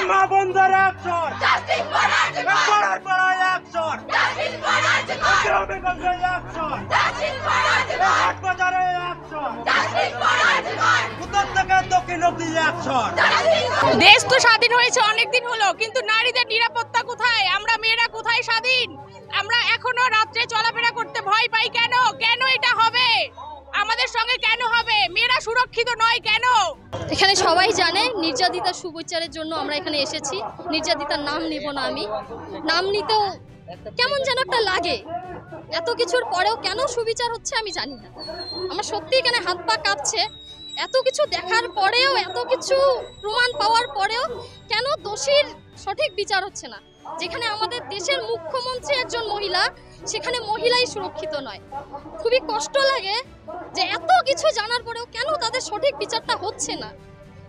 মা বন্ধের অ্যাকশন, পাড়ায় পাড়ায় অ্যাকশন, গ্রামে গঞ্জে অ্যাকশন, হাট বাজারে অ্যাকশন, উত্তর থেকে দক্ষিণ অব্দি অ্যাকশন। দেশ তো স্বাধীন হয়েছে অনেকদিন হলো, কিন্তু নারীদের নিরাপত্তা কোথায়? আমরা মেয়েরা কোথায় স্বাধীন? আমরা এখনো রাত্রে চলাফেরা করতে ভয় পাই কেন? কেন এটা হবে? আমাদের সঙ্গে কেন হবে? মেয়েরা সুরক্ষিত নয় কেন? এখানে সবাই জানে নির্যাতিতার সুবিচারের জন্য আমরা এখানে এসেছি। নির্যাতিতার নাম নিব না, আমি নাম নিতেও কেমন যেন একটা লাগে। এত কিছুর পরেও কেন সুবিচার হচ্ছে আমি জানি না। আমার সত্যি এখানে হাত পা কাঁপছে। এত কিছু দেখার পরেও, এত কিছু প্রমাণ পাওয়ার পরেও কেন দোষীর সঠিক বিচার হচ্ছে না? যেখানে আমাদের দেশের মুখ্যমন্ত্রী একজন মহিলা, সেখানে মহিলাই সুরক্ষিত নয়। খুবই কষ্ট লাগে যে এত কিছু জানার পরেও কেন তাদের সঠিক বিচারটা হচ্ছে না।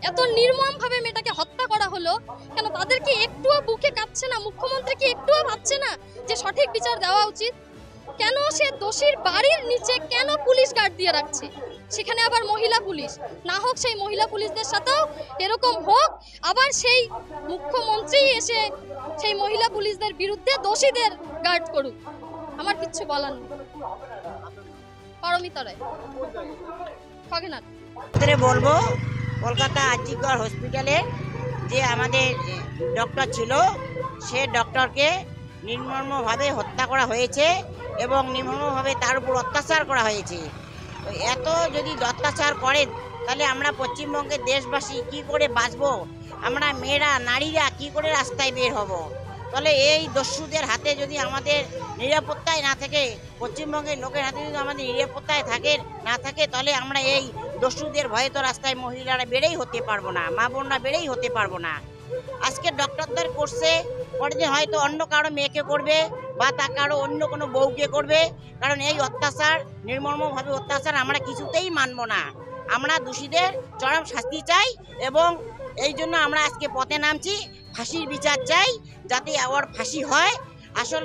এত নির্মমভাবে মেয়েটাকে হত্যা করা হলো, কেন তাদেরকে একটুও বুকে কাঁপছে না? মুখ্যমন্ত্রী কি একটুও ভাবছে না যে সঠিক বিচার দেওয়া উচিত? কেন সে দোষীর বাড়ির নিচে কেন পুলিশ গার্ড দিয়ে রাখছে? সেখানে আবার মহিলা পুলিশ না হোক, সেই মহিলা পুলিশদের সাথেও এরকম হোক, আবার সেই মুখ্যমন্ত্রী এসে সেই মহিলা পুলিশদের বিরুদ্ধে দোষীদের গার্ড করুক। আমার কিচ্ছু বলার নেই। পারমিতা রায়, খগেনাট। বলবো কলকাতা আজিকর হসপিটালে যে আমাদের ডক্টর ছিল, সে ডক্টরকে নির্মমভাবে হত্যা করা হয়েছে এবং নির্মমভাবে তার উপর অত্যাচার করা হয়েছে। তো এত যদি অত্যাচার করে তাহলে আমরা পশ্চিমবঙ্গের দেশবাসী কি করে বাঁচবো? আমরা মেয়েরা নারীরা কি করে রাস্তায় বের হব? তাহলে এই দস্যুদের হাতে যদি আমাদের নিরাপত্তায় না থাকে, পশ্চিমবঙ্গের লোকের হাতে যদি আমাদের নিরাপত্তায় না থাকে, তাহলে আমরা এই দস্যুদের ভয়ে তো রাস্তায় মহিলারা বেড়েই হতে পারবো না, মা বোনরা বেড়েই হতে পারবো না। আজকে ডক্টরদের করছে, পরের দিন হয়তো অন্য কারো মেয়েকে করবে বা তা কারো অন্য কোনো বউকে করবে। কারণ এই অত্যাচার, নির্মমভাবে অত্যাচার আমরা কিছুতেই মানব না। আমরা দোষীদের চরম শাস্তি চাই এবং এই জন্য আমরা আজকে পথে নামছি। ফাঁসির বিচার চাই, যাতে আবার ফাঁসি হয়, আসল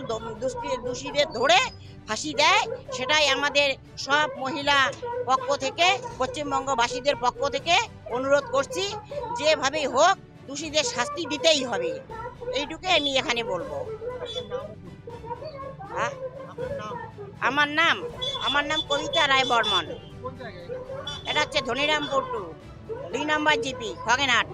দোষীদের ধরে ফাঁসি দেয়। সেটাই আমাদের সব মহিলা পক্ষ থেকে, পশ্চিমবঙ্গবাসীদের পক্ষ থেকে অনুরোধ করছি। যেভাবেই হোক দোষীদের শাস্তি দিতেই হবে, এইটুকু আমি এখানে বলবো। আমার নাম কবিতা রায় বর্মন। এটা হচ্ছে ধনিরামপুর 2 নম্বর জিপি, খগেনহাট।